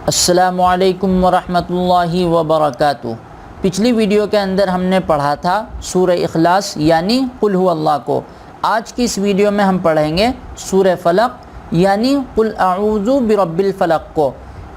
अस्सलामु अलैकुम वरहमतुल्लाहि वबरकातुहू। पिछली वीडियो के अंदर हमने पढ़ा था सूरह इखलास यानी कुल हु अल्लाह को। आज की इस वीडियो में हम पढ़ेंगे सूरह फलक यानी कुल अऊज़ु बिरब्बिल फलक को।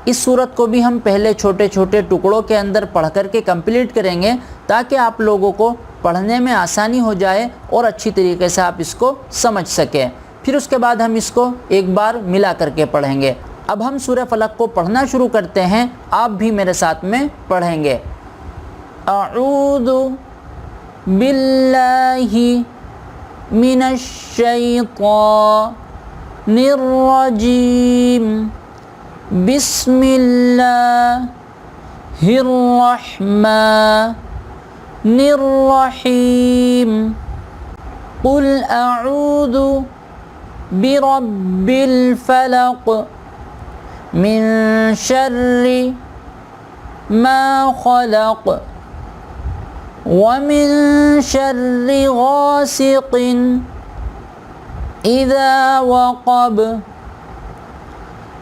इस सूरत को भी हम पहले छोटे छोटे टुकड़ों के अंदर पढ़ कर के कंप्लीट करेंगे ताकि आप लोगों को पढ़ने में आसानी हो जाए और अच्छी तरीके से आप इसको समझ सकें। फिर उसके बाद हम इसको एक बार मिला करके पढ़ेंगे। अब हम सूरह फलक को पढ़ना शुरू करते हैं, आप भी मेरे साथ में पढ़ेंगे। अऊज़ु बिल्लाहि मिनश शैतानिर रजीम बिस्मिल्लाहिर रहमानिर रहीम कुल अऊज़ु बिरब्बिल फलक मिन शर्रि मा खलक व मिन शर्रि गासिकिन इज़ा वक़ब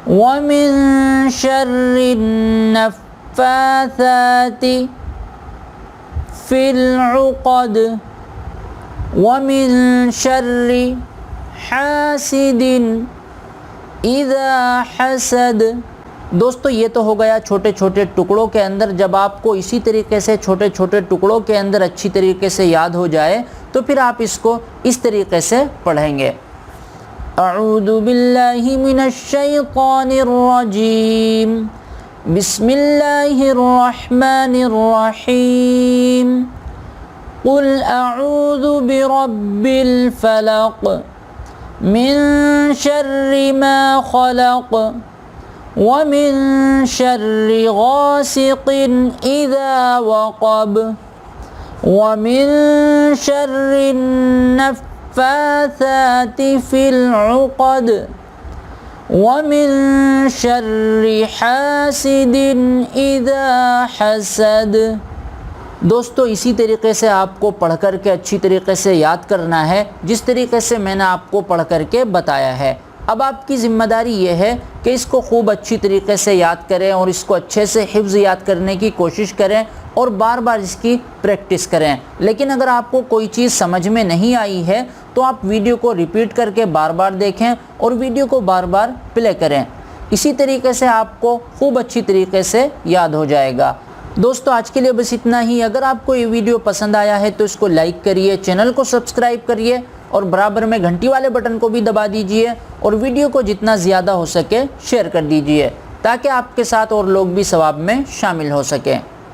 व मिन शर्रि नफ़्फ़ाथाति फ़िल उक़द व मिन शर्रि हासिदिन इज़ा हसद। दोस्तों, ये तो हो गया छोटे छोटे टुकड़ों के अंदर। जब आपको इसी तरीके से छोटे छोटे टुकड़ों के अंदर अच्छी तरीके से याद हो जाए तो फिर आप इसको इस तरीके से पढ़ेंगे। अऊज़ु बिल्लाहि मिनश शैतानिर रजीम बिस्मिल्लाहिर रहमानिर रहीम कुल अऊज़ु बिरब्बिल फलक मिन शर्रि मा खलक व मिन शर्रि गासिकिन इज़ा वक़ब व मिन शर्रि नफ़्फ़ाथाति फ़िल उक़द व मिन शर्रि हासिदिन इज़ा हसद। दोस्तों, इसी तरीके से आपको पढ़ कर के अच्छी तरीके से याद करना है, जिस तरीके से मैंने आपको पढ़ कर के बताया है। अब आपकी ज़िम्मेदारी ये है कि इसको खूब अच्छी तरीके से याद करें और इसको अच्छे से हिफ्ज़ याद करने की कोशिश करें और बार बार इसकी प्रैक्टिस करें। लेकिन अगर आपको कोई चीज़ समझ में नहीं आई है तो आप वीडियो को रिपीट करके बार बार देखें और वीडियो को बार बार प्ले करें। इसी तरीके से आपको खूब अच्छी तरीके से याद हो जाएगा। दोस्तों, आज के लिए बस इतना ही। अगर आपको ये वीडियो पसंद आया है तो इसको लाइक करिए, चैनल को सब्सक्राइब करिए और बराबर में घंटी वाले बटन को भी दबा दीजिए और वीडियो को जितना ज़्यादा हो सके शेयर कर दीजिए ताकि आपके साथ और लोग भी सवाब में शामिल हो सकें।